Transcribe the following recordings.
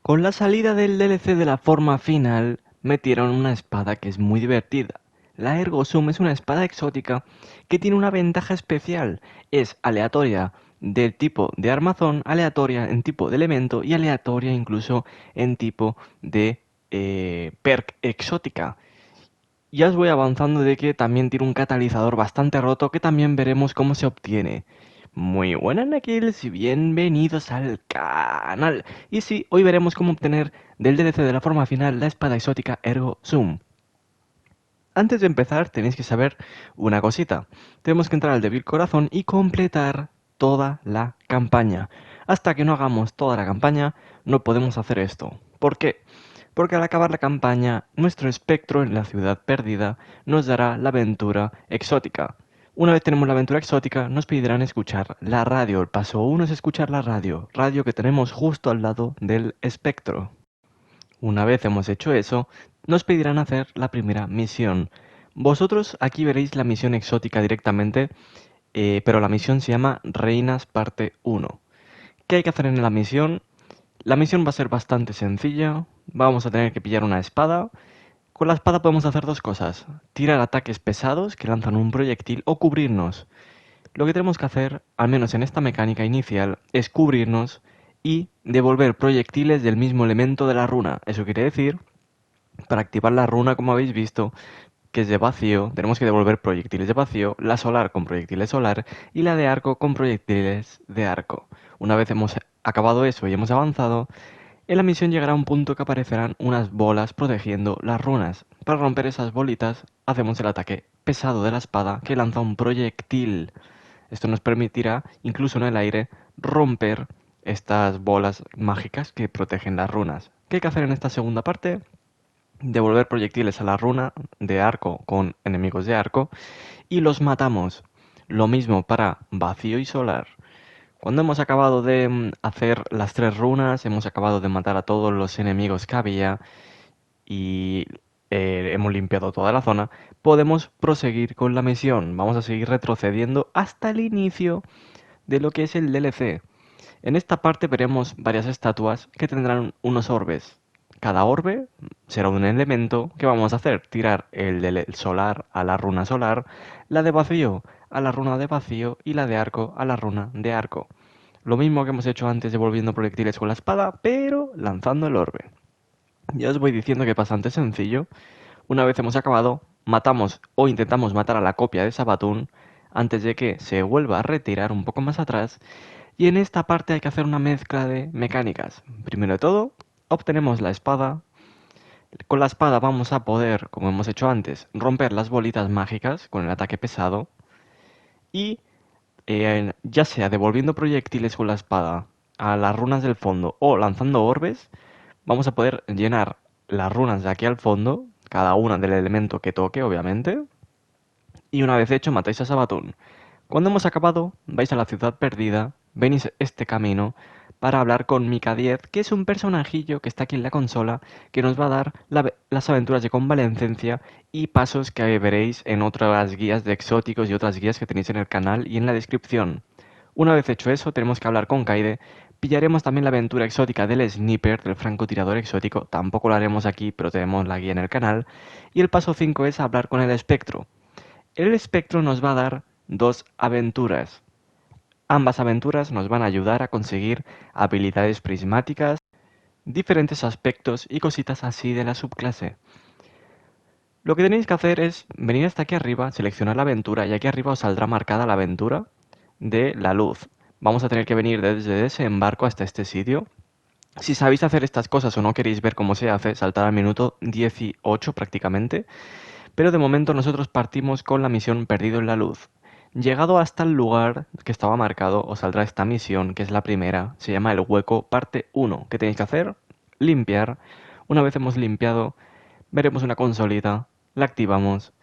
Con la salida del DLC de la forma final, metieron una espada que es muy divertida. La Ergo Sum es una espada exótica que tiene una ventaja especial. Es aleatoria del tipo de armazón, aleatoria en tipo de elemento y aleatoria incluso en tipo de perk exótica. Ya os voy avanzando de que también tiene un catalizador bastante roto que también veremos cómo se obtiene. Muy buenas Nakils y bienvenidos al canal. Y sí, hoy veremos cómo obtener del DLC de la forma final la espada exótica Ergo Sum. Antes de empezar tenéis que saber una cosita. Tenemos que entrar al débil corazón y completar toda la campaña. Hasta que no hagamos toda la campaña no podemos hacer esto. ¿Por qué? Porque al acabar la campaña, nuestro espectro en la ciudad perdida nos dará la aventura exótica. Una vez tenemos la aventura exótica, nos pedirán escuchar la radio. El paso 1 es escuchar la radio, radio que tenemos justo al lado del espectro. Una vez hemos hecho eso, nos pedirán hacer la primera misión. Vosotros aquí veréis la misión exótica directamente, pero la misión se llama Reinas parte 1. ¿Qué hay que hacer en la misión? La misión va a ser bastante sencilla. Vamos a tener que pillar una espada. Con la espada podemos hacer dos cosas. Tirar ataques pesados que lanzan un proyectil o cubrirnos. Lo que tenemos que hacer, al menos en esta mecánica inicial, es cubrirnos y devolver proyectiles del mismo elemento de la runa. Eso quiere decir, para activar la runa, como habéis visto, que es de vacío, tenemos que devolver proyectiles de vacío, la solar con proyectiles solar y la de arco con proyectiles de arco. Una vez hemos acabado eso y hemos avanzado, en la misión llegará un punto que aparecerán unas bolas protegiendo las runas. Para romper esas bolitas, hacemos el ataque pesado de la espada que lanza un proyectil. Esto nos permitirá, incluso en el aire, romper estas bolas mágicas que protegen las runas. ¿Qué hay que hacer en esta segunda parte? Devolver proyectiles a la runa de arco con enemigos de arco y los matamos. Lo mismo para vacío y solar. Cuando hemos acabado de hacer las tres runas, hemos acabado de matar a todos los enemigos que había y hemos limpiado toda la zona, podemos proseguir con la misión. Vamos a seguir retrocediendo hasta el inicio de lo que es el DLC. En esta parte veremos varias estatuas que tendrán unos orbes. Cada orbe será un elemento que vamos a hacer. Tirar el del solar a la runa solar, la de vacío a la runa de vacío y la de arco a la runa de arco. Lo mismo que hemos hecho antes devolviendo proyectiles con la espada, pero lanzando el orbe. Ya os voy diciendo que es bastante sencillo. Una vez hemos acabado, matamos o intentamos matar a la copia de Sabatún antes de que se vuelva a retirar un poco más atrás. Y en esta parte hay que hacer una mezcla de mecánicas. Primero de todo, obtenemos la espada. Con la espada vamos a poder, como hemos hecho antes, romper las bolitas mágicas con el ataque pesado. Y ya sea devolviendo proyectiles con la espada a las runas del fondo o lanzando orbes, vamos a poder llenar las runas de aquí al fondo, cada una del elemento que toque, obviamente. Y una vez hecho, matáis a Sabatún. Cuando hemos acabado, vais a la ciudad perdida, venís este camino para hablar con Mika 10, que es un personajillo que está aquí en la consola, que nos va a dar las aventuras de convalecencia y pasos que veréis en otras guías de exóticos y otras guías que tenéis en el canal y en la descripción. Una vez hecho eso, tenemos que hablar con Kaide. Pillaremos también la aventura exótica del sniper, del francotirador exótico. Tampoco lo haremos aquí, pero tenemos la guía en el canal. Y el paso 5 es hablar con el espectro. El espectro nos va a dar dos aventuras. Ambas aventuras nos van a ayudar a conseguir habilidades prismáticas, diferentes aspectos y cositas así de la subclase. Lo que tenéis que hacer es venir hasta aquí arriba, seleccionar la aventura y aquí arriba os saldrá marcada la aventura de la luz. Vamos a tener que venir desde desembarco hasta este sitio. Si sabéis hacer estas cosas o no queréis ver cómo se hace, saltar al minuto 18 prácticamente. Pero de momento nosotros partimos con la misión Perdido en la Luz. Llegado hasta el lugar que estaba marcado, os saldrá esta misión, que es la primera. Se llama El Hueco, parte 1. ¿Qué tenéis que hacer? Limpiar. Una vez hemos limpiado, veremos una consolita, la activamos.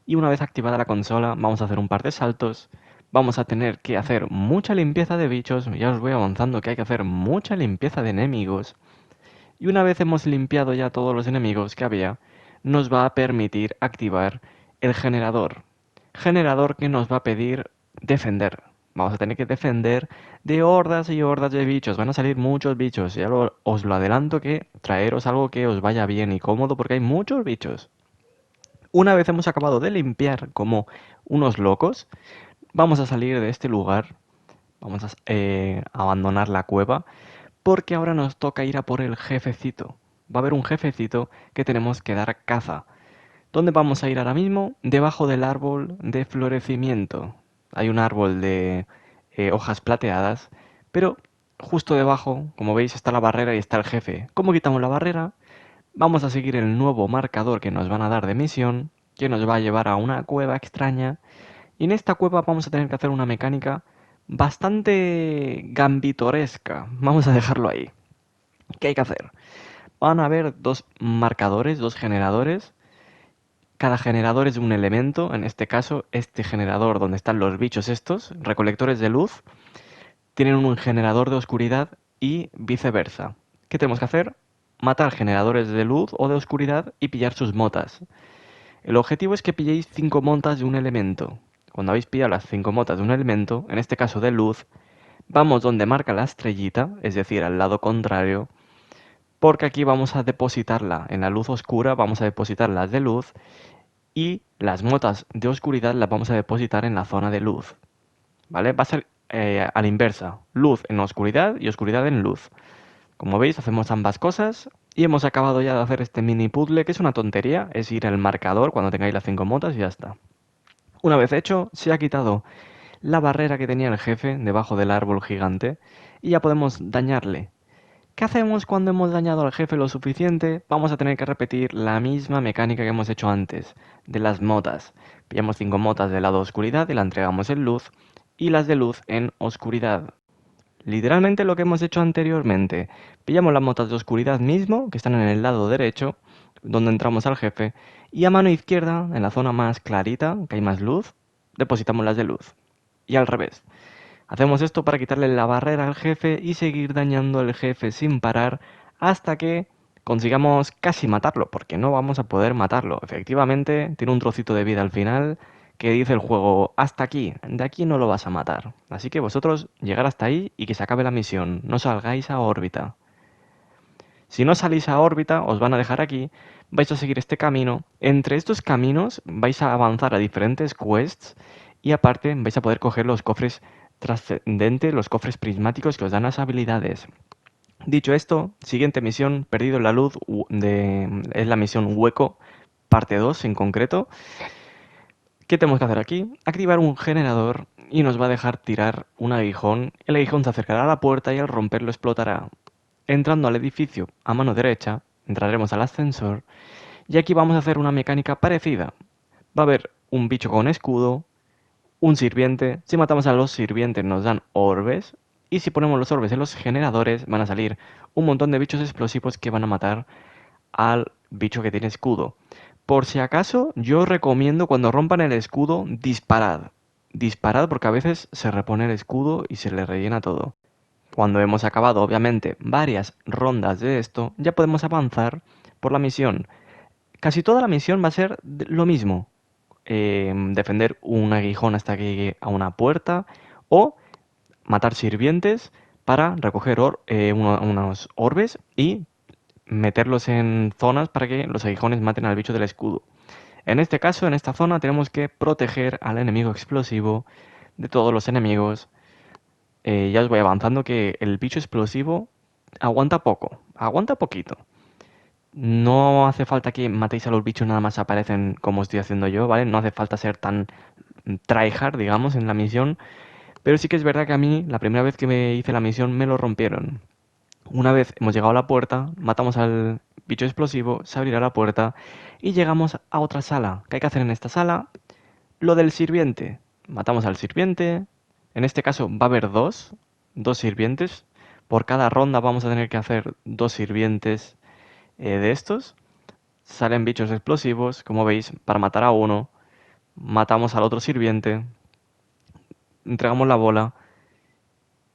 Y una vez activada la consola, vamos a hacer un par de saltos. Vamos a tener que hacer mucha limpieza de bichos. Ya os voy avanzando que hay que hacer mucha limpieza de enemigos. Y una vez hemos limpiado ya todos los enemigos que había, nos va a permitir activar el generador. Generador que nos va a pedir defender. vamos a tener que defender de hordas y hordas de bichos. Van a salir muchos bichos. Os lo adelanto que traeros algo que os vaya bien y cómodo porque hay muchos bichos. Una vez hemos acabado de limpiar como unos locos, vamos a salir de este lugar. Vamos a abandonar la cueva porque ahora nos toca ir a por el jefecito. Va a haber un jefecito que tenemos que dar caza. ¿Dónde vamos a ir ahora mismo? Debajo del árbol de florecimiento. Hay un árbol de hojas plateadas, pero justo debajo, como veis, está la barrera y está el jefe. ¿Cómo quitamos la barrera? Vamos a seguir el nuevo marcador que nos van a dar de misión, que nos va a llevar a una cueva extraña. Y en esta cueva vamos a tener que hacer una mecánica bastante gambitoresca. Vamos a dejarlo ahí. ¿Qué hay que hacer? Van a haber dos marcadores, dos generadores. Cada generador es un elemento, en este caso, este generador donde están los bichos estos, recolectores de luz, tienen un generador de oscuridad y viceversa. ¿Qué tenemos que hacer? Matar generadores de luz o de oscuridad y pillar sus motas. El objetivo es que pilléis 5 motas de un elemento. Cuando habéis pillado las 5 motas de un elemento, en este caso de luz, vamos donde marca la estrellita, es decir, al lado contrario, porque aquí vamos a depositarla en la luz oscura, vamos a depositar las de luz y las motas de oscuridad las vamos a depositar en la zona de luz. ¿Vale? Va a ser a la inversa, luz en oscuridad y oscuridad en luz. Como veis, hacemos ambas cosas y hemos acabado ya de hacer este mini puzzle, que es una tontería, es ir al marcador cuando tengáis las 5 motas y ya está. Una vez hecho, se ha quitado la barrera que tenía el jefe debajo del árbol gigante y ya podemos dañarle. ¿Qué hacemos cuando hemos dañado al jefe lo suficiente? Vamos a tener que repetir la misma mecánica que hemos hecho antes, de las motas. Pillamos 5 motas del lado oscuridad y la entregamos en luz, y las de luz en oscuridad. Literalmente lo que hemos hecho anteriormente. Pillamos las motas de oscuridad mismo, que están en el lado derecho, donde entramos al jefe, y a mano izquierda, en la zona más clarita, que hay más luz, depositamos las de luz. Y al revés. Hacemos esto para quitarle la barrera al jefe y seguir dañando al jefe sin parar hasta que consigamos casi matarlo, porque no vamos a poder matarlo. Efectivamente, tiene un trocito de vida al final que dice el juego, hasta aquí, de aquí no lo vas a matar. Así que vosotros llegar hasta ahí y que se acabe la misión, no salgáis a órbita. Si no salís a órbita, os van a dejar aquí, vais a seguir este camino. Entre estos caminos vais a avanzar a diferentes quests y aparte vais a poder coger los cofres trascendentes, los cofres prismáticos que os dan las habilidades. Dicho esto, siguiente misión, perdido en la luz, es la misión hueco, parte 2 en concreto. ¿Qué tenemos que hacer aquí? Activar un generador y nos va a dejar tirar un aguijón. El aguijón se acercará a la puerta y al romperlo explotará. Entrando al edificio a mano derecha, entraremos al ascensor y aquí vamos a hacer una mecánica parecida. Va a haber un bicho con escudo, un sirviente. Si matamos a los sirvientes nos dan orbes y si ponemos los orbes en los generadores van a salir un montón de bichos explosivos que van a matar al bicho que tiene escudo. Por si acaso, yo recomiendo cuando rompan el escudo, disparad. Disparad porque a veces se repone el escudo y se le rellena todo. Cuando hemos acabado, obviamente, varias rondas de esto, ya podemos avanzar por la misión. Casi toda la misión va a ser lo mismo. Defender un aguijón hasta que llegue a una puerta o matar sirvientes para recoger unos orbes y meterlos en zonas para que los aguijones maten al bicho del escudo. En este caso, en esta zona, tenemos que proteger al enemigo explosivo de todos los enemigos. Ya os voy avanzando que el bicho explosivo aguanta poco, aguanta poquito. No hace falta que matéis a los bichos nada más aparecen como estoy haciendo yo, ¿vale? No hace falta ser tan tryhard, digamos, en la misión. Pero sí que es verdad que a mí, la primera vez que me hice la misión, me lo rompieron. Una vez hemos llegado a la puerta, matamos al bicho explosivo, se abrirá la puerta y llegamos a otra sala. ¿Qué hay que hacer en esta sala? Lo del sirviente. Matamos al sirviente. En este caso va a haber dos sirvientes. Por cada ronda vamos a tener que hacer 2 sirvientes de estos. Salen bichos explosivos, como veis, para matar a uno. Matamos al otro sirviente. Entregamos la bola.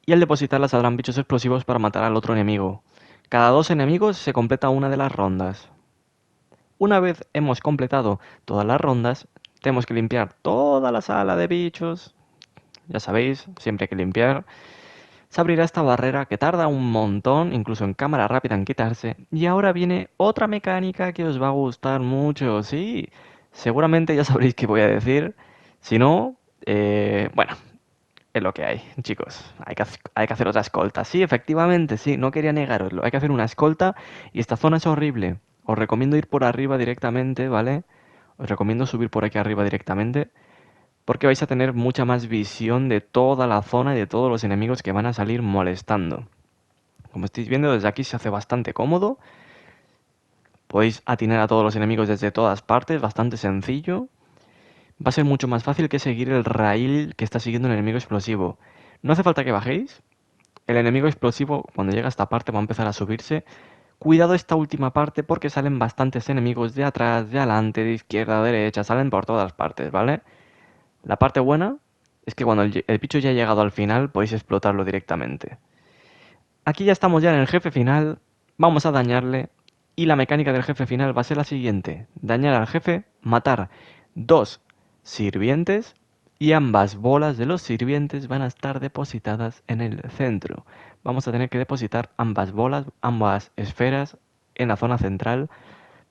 Y al depositarla saldrán bichos explosivos para matar al otro enemigo. Cada 2 enemigos se completa una de las rondas. Una vez hemos completado todas las rondas, tenemos que limpiar toda la sala de bichos. ya sabéis, siempre hay que limpiar. Se abrirá esta barrera que tarda un montón, incluso en cámara rápida en quitarse. Y ahora viene otra mecánica que os va a gustar mucho, sí. Seguramente ya sabréis qué voy a decir. Si no, bueno, es lo que hay, chicos. Hay que hacer otra escolta. Sí, efectivamente, sí, no quería negaroslo. Hay que hacer una escolta y esta zona es horrible. Os recomiendo ir por arriba directamente, ¿vale? Os recomiendo subir por aquí arriba directamente porque vais a tener mucha más visión de toda la zona y de todos los enemigos que van a salir molestando. Como estáis viendo, desde aquí se hace bastante cómodo. Podéis atinar a todos los enemigos desde todas partes, bastante sencillo. Va a ser mucho más fácil que seguir el rail que está siguiendo el enemigo explosivo. No hace falta que bajéis. El enemigo explosivo, cuando llega a esta parte, va a empezar a subirse. Cuidado esta última parte porque salen bastantes enemigos de atrás, de adelante, de izquierda, de derecha, salen por todas partes, ¿vale? La parte buena es que cuando el bicho ya ha llegado al final, podéis explotarlo directamente. Aquí ya estamos ya en el jefe final, vamos a dañarle y la mecánica del jefe final va a ser la siguiente. Dañar al jefe, matar dos sirvientes y ambas bolas de los sirvientes van a estar depositadas en el centro. Vamos a tener que depositar ambas bolas, ambas esferas en la zona central.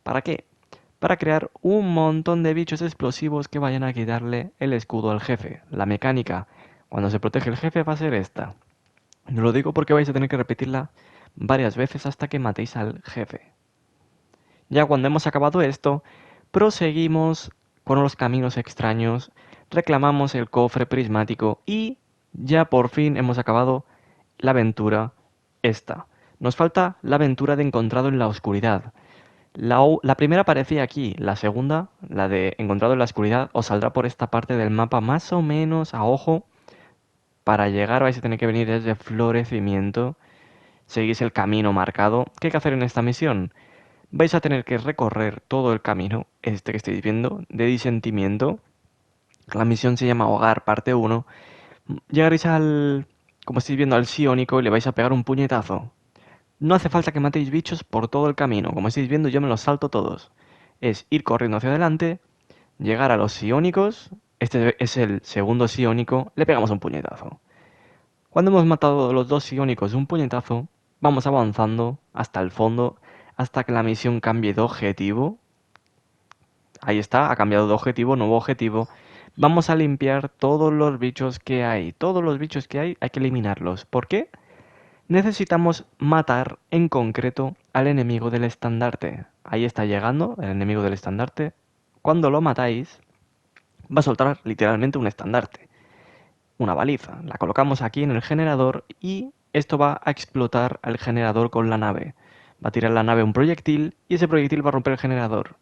¿Para qué? Para crear un montón de bichos explosivos que vayan a quitarle el escudo al jefe. La mecánica cuando se protege el jefe va a ser esta. No lo digo porque vais a tener que repetirla varias veces hasta que matéis al jefe. Ya cuando hemos acabado esto, proseguimos con los caminos extraños, reclamamos el cofre prismático y ya por fin hemos acabado la aventura esta. Nos falta la aventura de encontrado en la oscuridad. La primera aparecía aquí, la segunda, la de encontrado en la oscuridad, os saldrá por esta parte del mapa más o menos a ojo. Para llegar vais a tener que venir desde Florecimiento. Seguís el camino marcado. ¿Qué hay que hacer en esta misión? Vais a tener que recorrer todo el camino, este que estáis viendo, de disentimiento. La misión se llama Hogar, parte 1. Llegaréis al, como estáis viendo, al Siónico y le vais a pegar un puñetazo. No hace falta que matéis bichos por todo el camino. Como estáis viendo, yo me los salto todos. Es ir corriendo hacia adelante, llegar a los Siónicos. Este es el segundo Siónico. Le pegamos un puñetazo. Cuando hemos matado los dos Siónicos de un puñetazo, vamos avanzando hasta el fondo, hasta que la misión cambie de objetivo. Ahí está, ha cambiado de objetivo, nuevo objetivo. Vamos a limpiar todos los bichos que hay. Todos los bichos que hay que eliminarlos. ¿Por qué? Necesitamos matar en concreto al enemigo del estandarte. Ahí está llegando el enemigo del estandarte. Cuando lo matáis, va a soltar literalmente un estandarte. Una baliza. La colocamos aquí en el generador y esto va a explotar al generador con la nave. Va a tirar la nave un proyectil y ese proyectil va a romper el generador.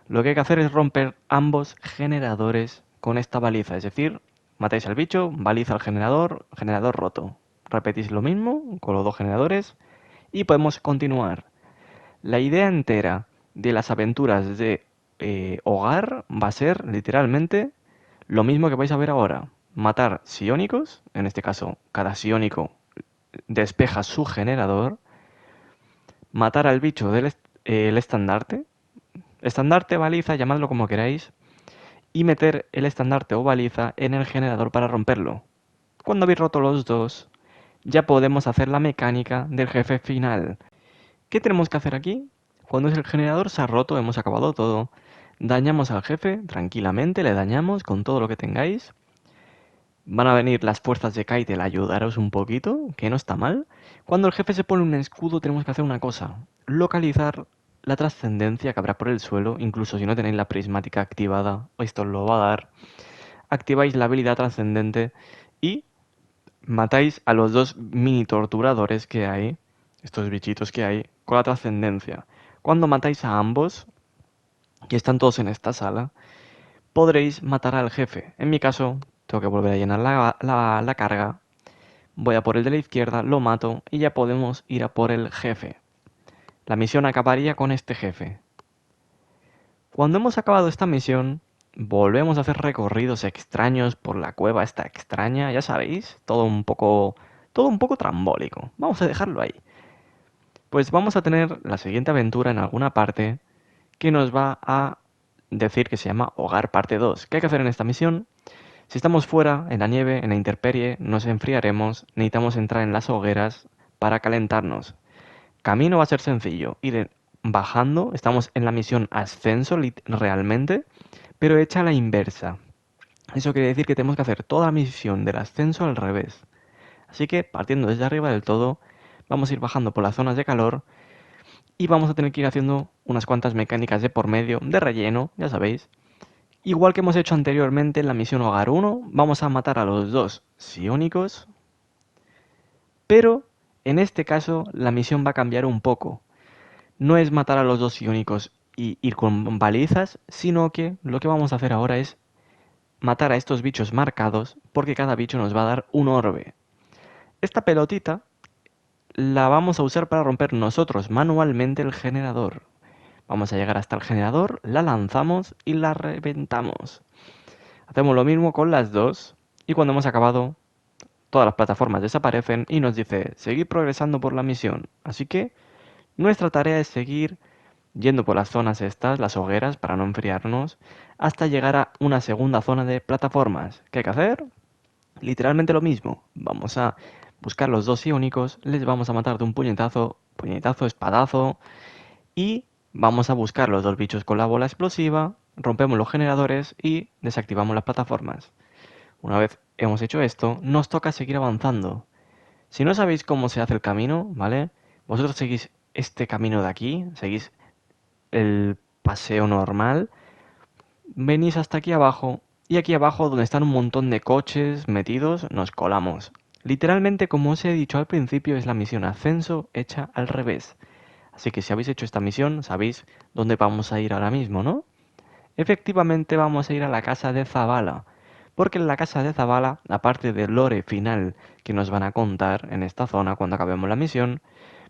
Lo que hay que hacer es romper ambos generadores con esta baliza. Es decir, matáis al bicho, baliza al generador, generador roto. Repetís lo mismo con los dos generadores y podemos continuar. La idea entera de las aventuras de Hogar va a ser literalmente lo mismo que vais a ver ahora. Matar psiónicos, en este caso cada psiónico despeja su generador. Matar al bicho del el estandarte, baliza, llamadlo como queráis. Y meter el estandarte o baliza en el generador para romperlo. Cuando habéis roto los dos, ya podemos hacer la mecánica del jefe final. ¿Qué tenemos que hacer aquí? Cuando el generador se ha roto, hemos acabado todo. Dañamos al jefe tranquilamente, le dañamos con todo lo que tengáis. Van a venir las fuerzas de Kaitel a ayudaros un poquito, que no está mal. Cuando el jefe se pone un escudo tenemos que hacer una cosa. Localizar la trascendencia que habrá por el suelo, incluso si no tenéis la prismática activada, esto os lo va a dar. Activáis la habilidad trascendente y matáis a los dos mini torturadores que hay, estos bichitos que hay, con la trascendencia. Cuando matáis a ambos, que están todos en esta sala, podréis matar al jefe. En mi caso, tengo que volver a llenar la carga. Voy a por el de la izquierda, lo mato y ya podemos ir a por el jefe. La misión acabaría con este jefe. Cuando hemos acabado esta misión, volvemos a hacer recorridos extraños por la cueva esta extraña, ya sabéis, todo un poco trambólico. Vamos a dejarlo ahí. Pues vamos a tener la siguiente aventura en alguna parte que nos va a decir que se llama Hogar parte 2. ¿Qué hay que hacer en esta misión? Si estamos fuera, en la nieve, en la intemperie, nos enfriaremos, necesitamos entrar en las hogueras para calentarnos. Camino va a ser sencillo, ir bajando, estamos en la misión ascenso realmente, pero hecha a la inversa. Eso quiere decir que tenemos que hacer toda la misión del ascenso al revés. Así que, partiendo desde arriba del todo, vamos a ir bajando por las zonas de calor y vamos a tener que ir haciendo unas cuantas mecánicas de por medio, de relleno, ya sabéis. Igual que hemos hecho anteriormente en la misión Hogar 1, vamos a matar a los dos psiónicos, pero en este caso la misión va a cambiar un poco. No es matar a los dos psiónicos y ir con balizas, sino que lo que vamos a hacer ahora es matar a estos bichos marcados, porque cada bicho nos va a dar un orbe. Esta pelotita la vamos a usar para romper nosotros manualmente el generador. Vamos a llegar hasta el generador, la lanzamos y la reventamos. Hacemos lo mismo con las dos y cuando hemos acabado, todas las plataformas desaparecen y nos dice seguir progresando por la misión. Así que nuestra tarea es seguir yendo por las zonas estas, las hogueras, para no enfriarnos, hasta llegar a una segunda zona de plataformas. ¿Qué hay que hacer? Literalmente lo mismo. Vamos a buscar los dos iónicos, les vamos a matar de un puñetazo, puñetazo, espadazo, y vamos a buscar los dos bichos con la bola explosiva, rompemos los generadores y desactivamos las plataformas. Una vez hemos hecho esto, nos toca seguir avanzando. Si no sabéis cómo se hace el camino, ¿vale? Vosotros seguís este camino de aquí, seguís el paseo normal, venís hasta aquí abajo y aquí abajo donde están un montón de coches metidos, nos colamos. Literalmente, como os he dicho al principio, es la misión ascenso hecha al revés. Así que si habéis hecho esta misión, sabéis dónde vamos a ir ahora mismo, ¿no? Efectivamente vamos a ir a la casa de Zavala, porque en la casa de Zavala, aparte del lore final que nos van a contar en esta zona cuando acabemos la misión,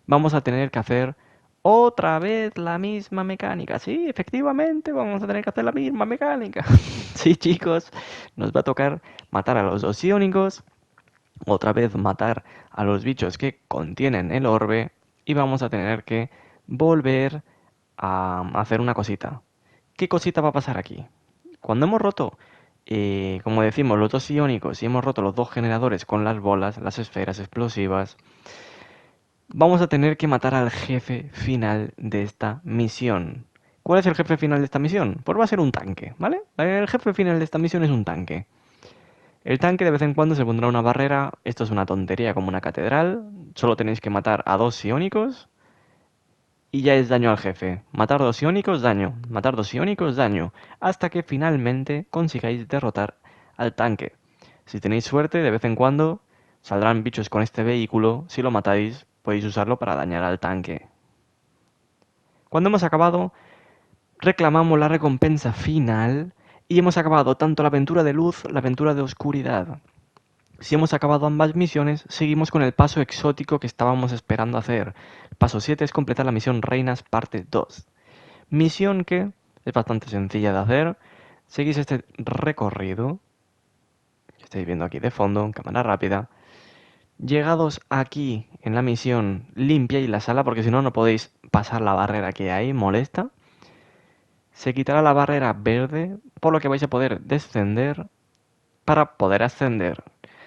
vamos a tener que hacer otra vez la misma mecánica. Sí, efectivamente vamos a tener que hacer la misma mecánica. Sí, chicos, nos va a tocar matar a los dos iónicos, otra vez matar a los bichos que contienen el orbe y vamos a tener que volver a hacer una cosita. ¿Qué cosita va a pasar aquí? Cuando hemos roto, como decimos, los dos iónicos y hemos roto los dos generadores con las bolas, las esferas explosivas, vamos a tener que matar al jefe final de esta misión. ¿Cuál es el jefe final de esta misión? Pues va a ser un tanque, ¿vale? El jefe final de esta misión es un tanque. El tanque de vez en cuando se pondrá una barrera, esto es una tontería como una catedral, solo tenéis que matar a dos iónicos y ya es daño al jefe. Matar dos iónicos, daño. Matar dos iónicos, daño. Hasta que finalmente consigáis derrotar al tanque. Si tenéis suerte, de vez en cuando saldrán bichos con este vehículo. Si lo matáis, podéis usarlo para dañar al tanque. Cuando hemos acabado, reclamamos la recompensa final y hemos acabado tanto la aventura de luz, la aventura de oscuridad. Si hemos acabado ambas misiones, seguimos con el paso exótico que estábamos esperando hacer. El paso 7 es completar la misión Reinas parte 2. Misión que es bastante sencilla de hacer. Seguís este recorrido que estáis viendo aquí de fondo, en cámara rápida. Llegados aquí en la misión, limpiáis la sala porque si no, no podéis pasar la barrera que hay, molesta. Se quitará la barrera verde, por lo que vais a poder descender para poder ascender.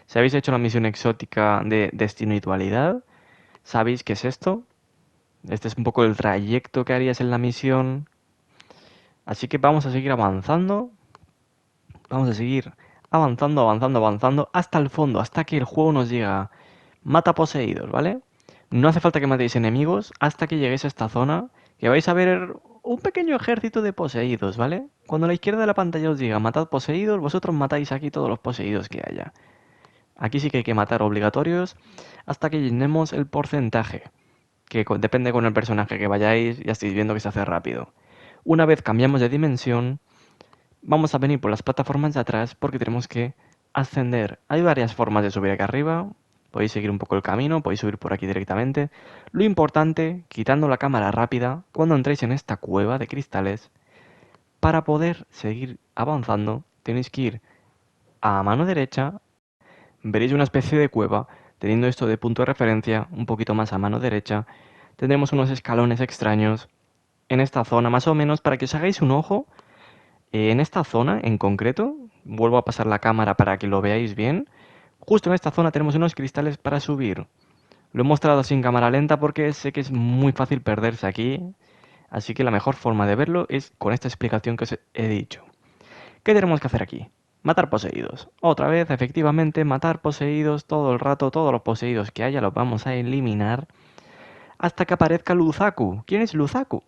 Si habéis hecho la misión exótica de Destino y Dualidad, sabéis qué es esto. Este es un poco el trayecto que harías en la misión. Así que vamos a seguir avanzando. Vamos a seguir avanzando, avanzando, avanzando hasta el fondo, hasta que el juego nos diga mata poseídos, ¿vale? No hace falta que matéis enemigos hasta que lleguéis a esta zona, que vais a ver un pequeño ejército de poseídos, ¿vale? Cuando a la izquierda de la pantalla os diga matad poseídos, vosotros matáis aquí todos los poseídos que haya. Aquí sí que hay que matar obligatorios hasta que llenemos el porcentaje, que depende con el personaje que vayáis, ya estáis viendo que se hace rápido. Una vez cambiamos de dimensión, vamos a venir por las plataformas de atrás porque tenemos que ascender. Hay varias formas de subir aquí arriba, podéis seguir un poco el camino, podéis subir por aquí directamente. Lo importante, quitando la cámara rápida, cuando entréis en esta cueva de cristales, para poder seguir avanzando, tenéis que ir a mano derecha. Veréis una especie de cueva, teniendo esto de punto de referencia un poquito más a mano derecha. Tendremos unos escalones extraños en esta zona, más o menos, para que os hagáis un ojo. En esta zona en concreto, vuelvo a pasar la cámara para que lo veáis bien. Justo en esta zona tenemos unos cristales para subir. Lo he mostrado sin cámara lenta porque sé que es muy fácil perderse aquí. Así que la mejor forma de verlo es con esta explicación que os he dicho. ¿Qué tenemos que hacer aquí? Matar poseídos. Otra vez, efectivamente, matar poseídos todo el rato. Todos los poseídos que haya los vamos a eliminar hasta que aparezca Luzaku. ¿Quién es Luzaku?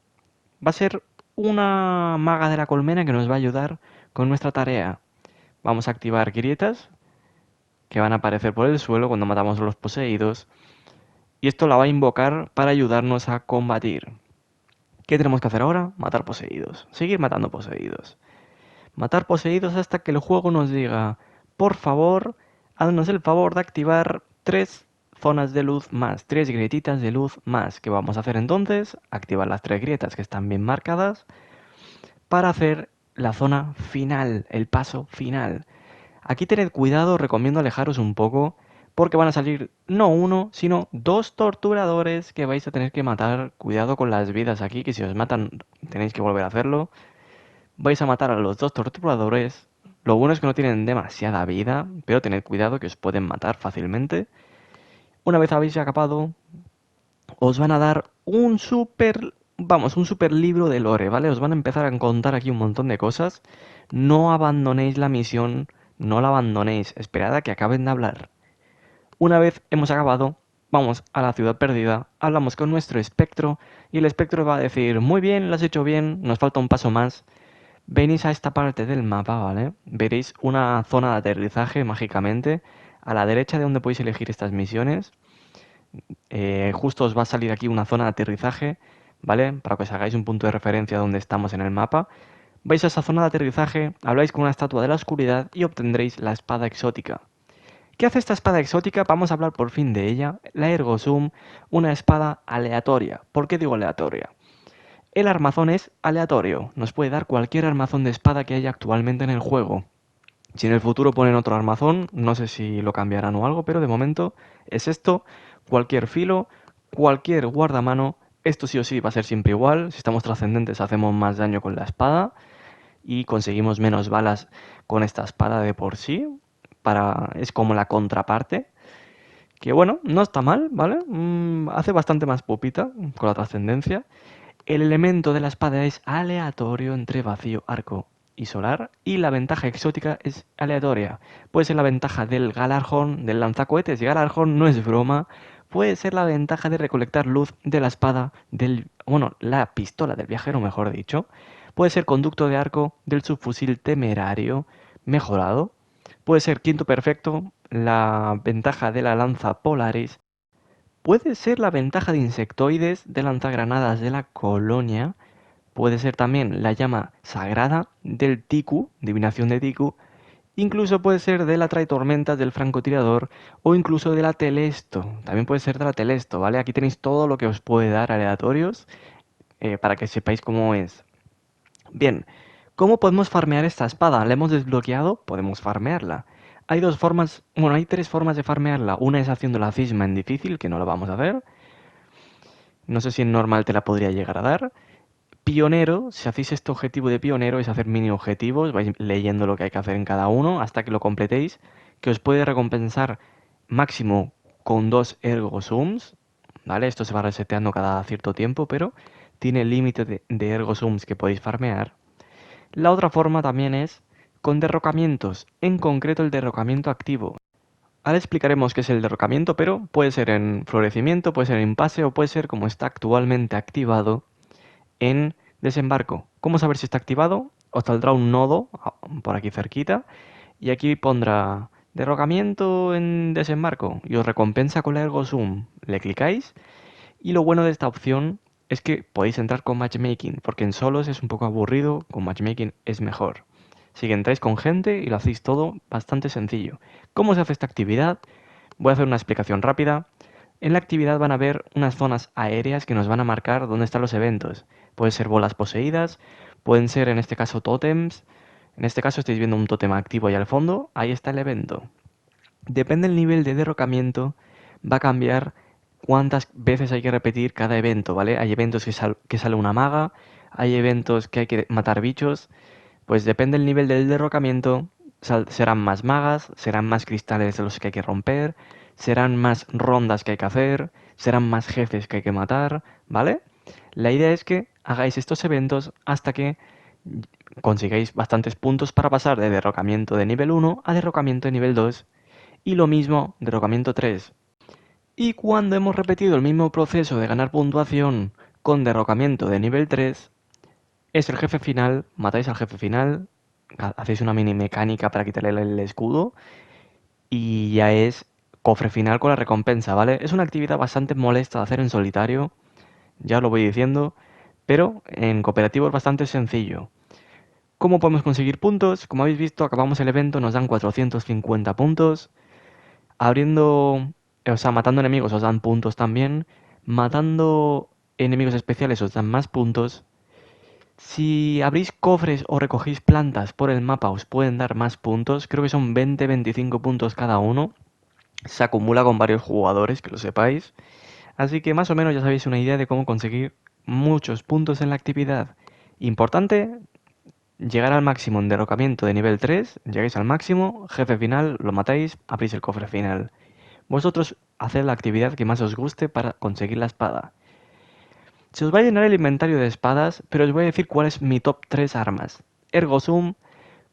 Va a ser una maga de la colmena que nos va a ayudar con nuestra tarea. Vamos a activar grietas que van a aparecer por el suelo cuando matamos a los poseídos. Y esto la va a invocar para ayudarnos a combatir. ¿Qué tenemos que hacer ahora? Matar poseídos. Seguir matando poseídos. Matar poseídos hasta que el juego nos diga, por favor, haznos el favor de activar 3 zonas de luz más, 3 grietitas de luz más. ¿Qué vamos a hacer entonces? Activar las 3 grietas que están bien marcadas para hacer la zona final, el paso final. Aquí tened cuidado, recomiendo alejaros un poco porque van a salir no uno, sino 2 torturadores que vais a tener que matar. Cuidado con las vidas aquí, que si os matan tenéis que volver a hacerlo. Vais a matar a los 2 torturadores. Lo bueno es que no tienen demasiada vida, pero tened cuidado que os pueden matar fácilmente. Una vez habéis acabado, os van a dar un super libro de lore, ¿vale? Os van a empezar a contar aquí un montón de cosas. No abandonéis la misión, no la abandonéis, esperad a que acaben de hablar. Una vez hemos acabado, vamos a la ciudad perdida, hablamos con nuestro espectro y el espectro va a decir, muy bien, lo has hecho bien, nos falta un paso más. Venís a esta parte del mapa, ¿vale? Veréis una zona de aterrizaje mágicamente a la derecha de donde podéis elegir estas misiones. Justo os va a salir aquí una zona de aterrizaje, ¿vale? Para que os hagáis un punto de referencia donde estamos en el mapa. Vais a esa zona de aterrizaje, habláis con una estatua de la oscuridad y obtendréis la espada exótica. ¿Qué hace esta espada exótica? Vamos a hablar por fin de ella. La Ergosum, una espada aleatoria. ¿Por qué digo aleatoria? El armazón es aleatorio, nos puede dar cualquier armazón de espada que haya actualmente en el juego. Si en el futuro ponen otro armazón, no sé si lo cambiarán o algo, pero de momento es esto, cualquier filo, cualquier guardamano, esto sí o sí va a ser siempre igual, si estamos trascendentes hacemos más daño con la espada y conseguimos menos balas con esta espada de por sí, es como la contraparte, que bueno, no está mal, ¿vale? Hace bastante más pupita con la trascendencia. El elemento de la espada es aleatorio entre vacío, arco y solar, y la ventaja exótica es aleatoria. Puede ser la ventaja del Galarjón, del lanzacohetes, y Galarjón no es broma. Puede ser la ventaja de recolectar luz de la espada la pistola del viajero, mejor dicho. Puede ser conducto de arco del subfusil temerario mejorado. Puede ser quinto perfecto, la ventaja de la lanza Polaris. Puede ser la ventaja de insectoides de lanzagranadas de la colonia. Puede ser también la llama sagrada del Tiku, divinación de Tiku. Incluso puede ser de la traitormentas del francotirador o incluso de la Telesto. También puede ser de la Telesto, ¿vale? Aquí tenéis todo lo que os puede dar aleatorios para que sepáis cómo es. Bien, ¿cómo podemos farmear esta espada? ¿La hemos desbloqueado? Podemos farmearla. Hay hay 3 formas de farmearla. Una es haciendo la cisma en difícil, que no lo vamos a hacer. No sé si en normal te la podría llegar a dar. Pionero, si hacéis este objetivo de pionero, es hacer mini objetivos, vais leyendo lo que hay que hacer en cada uno hasta que lo completéis, que os puede recompensar máximo con 2 ergosums, ¿vale? Esto se va reseteando cada cierto tiempo, pero tiene límite de ergosums que podéis farmear. La otra forma también es con derrocamientos, en concreto el derrocamiento activo. Ahora explicaremos qué es el derrocamiento, pero puede ser en florecimiento, puede ser en impasse o puede ser como está actualmente activado en desembarco. ¿Cómo saber si está activado? Os saldrá un nodo por aquí cerquita y aquí pondrá derrocamiento en desembarco y os recompensa con la Ergo Zoom. Le clicáis y lo bueno de esta opción es que podéis entrar con matchmaking, porque en solos es un poco aburrido, con matchmaking es mejor. Si entráis con gente y lo hacéis todo bastante sencillo. ¿Cómo se hace esta actividad? Voy a hacer una explicación rápida. En la actividad van a ver unas zonas aéreas que nos van a marcar dónde están los eventos. Pueden ser bolas poseídas, pueden ser en este caso tótems. En este caso estáis viendo un tótem activo ahí al fondo, ahí está el evento. Depende del nivel de derrocamiento, va a cambiar cuántas veces hay que repetir cada evento, ¿vale? Hay eventos que sale una maga, hay eventos que hay que matar bichos, pues depende del nivel del derrocamiento, serán más magas, serán más cristales de los que hay que romper, serán más rondas que hay que hacer, serán más jefes que hay que matar, ¿vale? La idea es que hagáis estos eventos hasta que consigáis bastantes puntos para pasar de derrocamiento de nivel 1 a derrocamiento de nivel 2 y lo mismo derrocamiento 3. Y cuando hemos repetido el mismo proceso de ganar puntuación con derrocamiento de nivel 3, es el jefe final, matáis al jefe final, hacéis una mini mecánica para quitarle el escudo y ya es cofre final con la recompensa, ¿vale? Es una actividad bastante molesta de hacer en solitario, ya lo voy diciendo, pero en cooperativo es bastante sencillo. ¿Cómo podemos conseguir puntos? Como habéis visto, acabamos el evento, nos dan 450 puntos. Abriendo, o sea, matando enemigos os dan puntos también. Matando enemigos especiales os dan más puntos. Si abrís cofres o recogéis plantas por el mapa os pueden dar más puntos. Creo que son 20-25 puntos cada uno. Se acumula con varios jugadores, que lo sepáis. Así que más o menos ya sabéis una idea de cómo conseguir muchos puntos en la actividad. Importante, llegar al máximo en derrocamiento de nivel 3, llegáis al máximo, jefe final, lo matáis, abrís el cofre final. Vosotros haced la actividad que más os guste para conseguir la espada. Se os va a llenar el inventario de espadas, pero os voy a decir cuál es mi top 3 armas. Ergosum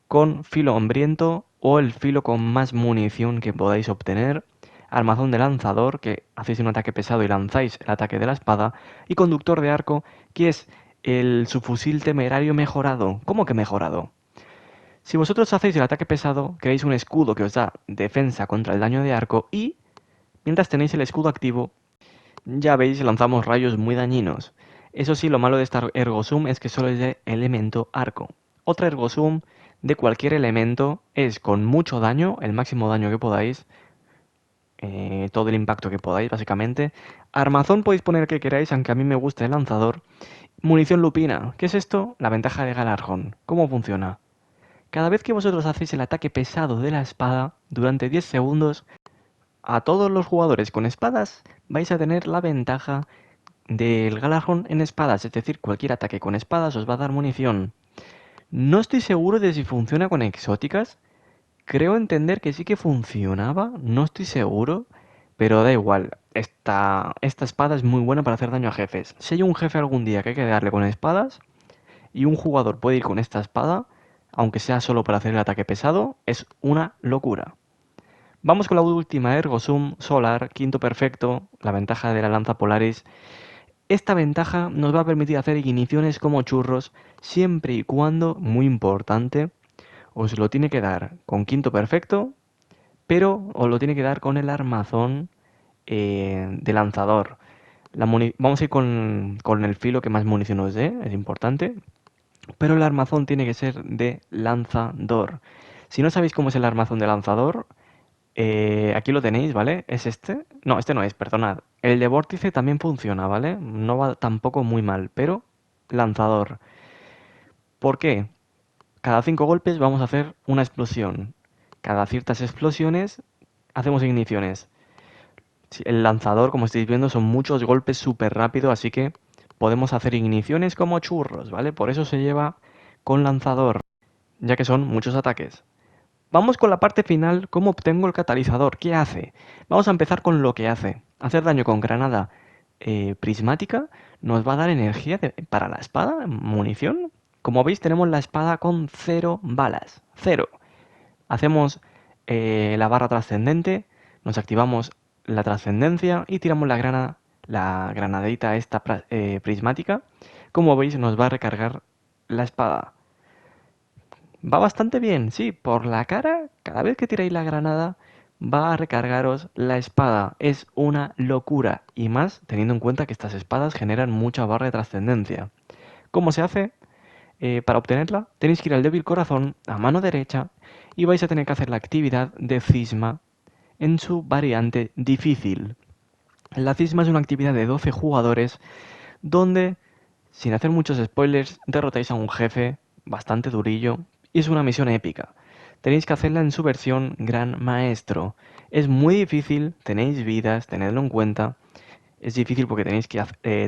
con filo hambriento o el filo con más munición que podáis obtener. Armazón de lanzador, que hacéis un ataque pesado y lanzáis el ataque de la espada. Y conductor de arco, que es el subfusil temerario mejorado. ¿Cómo que mejorado? Si vosotros hacéis el ataque pesado, creáis un escudo que os da defensa contra el daño de arco y, mientras tenéis el escudo activo, ya veis, lanzamos rayos muy dañinos. Eso sí, lo malo de esta Ergosum es que solo es de elemento arco. Otra Ergosum de cualquier elemento es con mucho daño, el máximo daño que podáis, todo el impacto que podáis, básicamente. Armazón podéis poner el que queráis, aunque a mí me gusta el lanzador. Munición lupina. ¿Qué es esto? La ventaja de Galarjón. ¿Cómo funciona? Cada vez que vosotros hacéis el ataque pesado de la espada, durante 10 segundos, a todos los jugadores con espadas vais a tener la ventaja del Galarjón en espadas, es decir, cualquier ataque con espadas os va a dar munición. No estoy seguro de si funciona con exóticas. Creo entender que sí que funcionaba, no estoy seguro, pero da igual. Esta espada es muy buena para hacer daño a jefes. Si hay un jefe algún día que hay que darle con espadas y un jugador puede ir con esta espada, aunque sea solo para hacer el ataque pesado, es una locura. Vamos con la última Ergosum Solar, quinto perfecto, la ventaja de la lanza Polaris. Esta ventaja nos va a permitir hacer igniciones como churros, siempre y cuando, muy importante, os lo tiene que dar con quinto perfecto, pero os lo tiene que dar con el armazón de lanzador. Vamos a ir con el filo que más munición os dé, es importante, pero el armazón tiene que ser de lanzador. Si no sabéis cómo es el armazón de lanzador, aquí lo tenéis, ¿vale? ¿Es este? No, este no es, perdonad. El de vórtice también funciona, ¿vale? No va tampoco muy mal, pero lanzador. ¿Por qué? Cada 5 golpes vamos a hacer una explosión. Cada ciertas explosiones hacemos igniciones. El lanzador, como estáis viendo, son muchos golpes súper rápido, así que podemos hacer igniciones como churros, ¿vale? Por eso se lleva con lanzador, ya que son muchos ataques. Vamos con la parte final, ¿cómo obtengo el catalizador? ¿Qué hace? Vamos a empezar con lo que hace. Hacer daño con granada prismática nos va a dar energía para la espada, munición. Como veis tenemos la espada con 0 balas, 0. Hacemos la barra trascendente, nos activamos la trascendencia y tiramos la granadita esta prismática. Como veis nos va a recargar la espada. Va bastante bien, sí, por la cara, cada vez que tiráis la granada, va a recargaros la espada. Es una locura, y más teniendo en cuenta que estas espadas generan mucha barra de trascendencia. ¿Cómo se hace? Para obtenerla, tenéis que ir al débil corazón a mano derecha y vais a tener que hacer la actividad de cisma en su variante difícil. La cisma es una actividad de 12 jugadores donde, sin hacer muchos spoilers, derrotáis a un jefe bastante durillo y es una misión épica. Tenéis que hacerla en su versión Gran Maestro. Es muy difícil, tenéis vidas, tenedlo en cuenta. Es difícil porque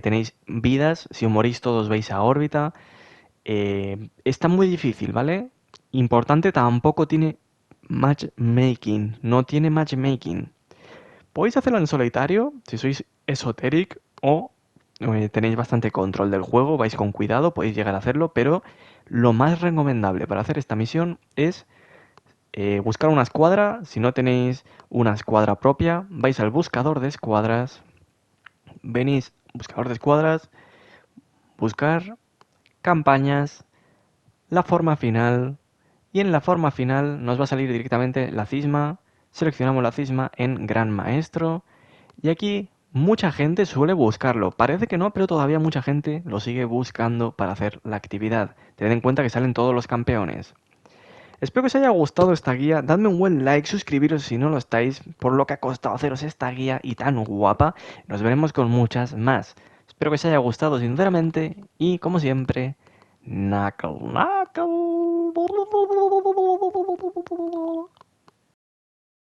tenéis vidas, si os morís todos vais a órbita. Está muy difícil, ¿vale? Importante, tampoco tiene matchmaking. No tiene matchmaking. Podéis hacerlo en solitario si sois esoteric o tenéis bastante control del juego, vais con cuidado, podéis llegar a hacerlo, pero lo más recomendable para hacer esta misión es buscar una escuadra. Si no tenéis una escuadra propia, vais al buscador de escuadras, venís, buscador de escuadras, buscar campañas, la forma final, y en la forma final nos va a salir directamente la cisma. Seleccionamos la cisma en Gran Maestro y aquí mucha gente suele buscarlo. Parece que no, pero todavía mucha gente lo sigue buscando para hacer la actividad. Tened en cuenta que salen todos los campeones. Espero que os haya gustado esta guía. Dadme un buen like, suscribiros si no lo estáis, por lo que ha costado haceros esta guía y tan guapa. Nos veremos con muchas más. Espero que os haya gustado sinceramente y como siempre, Knuckle.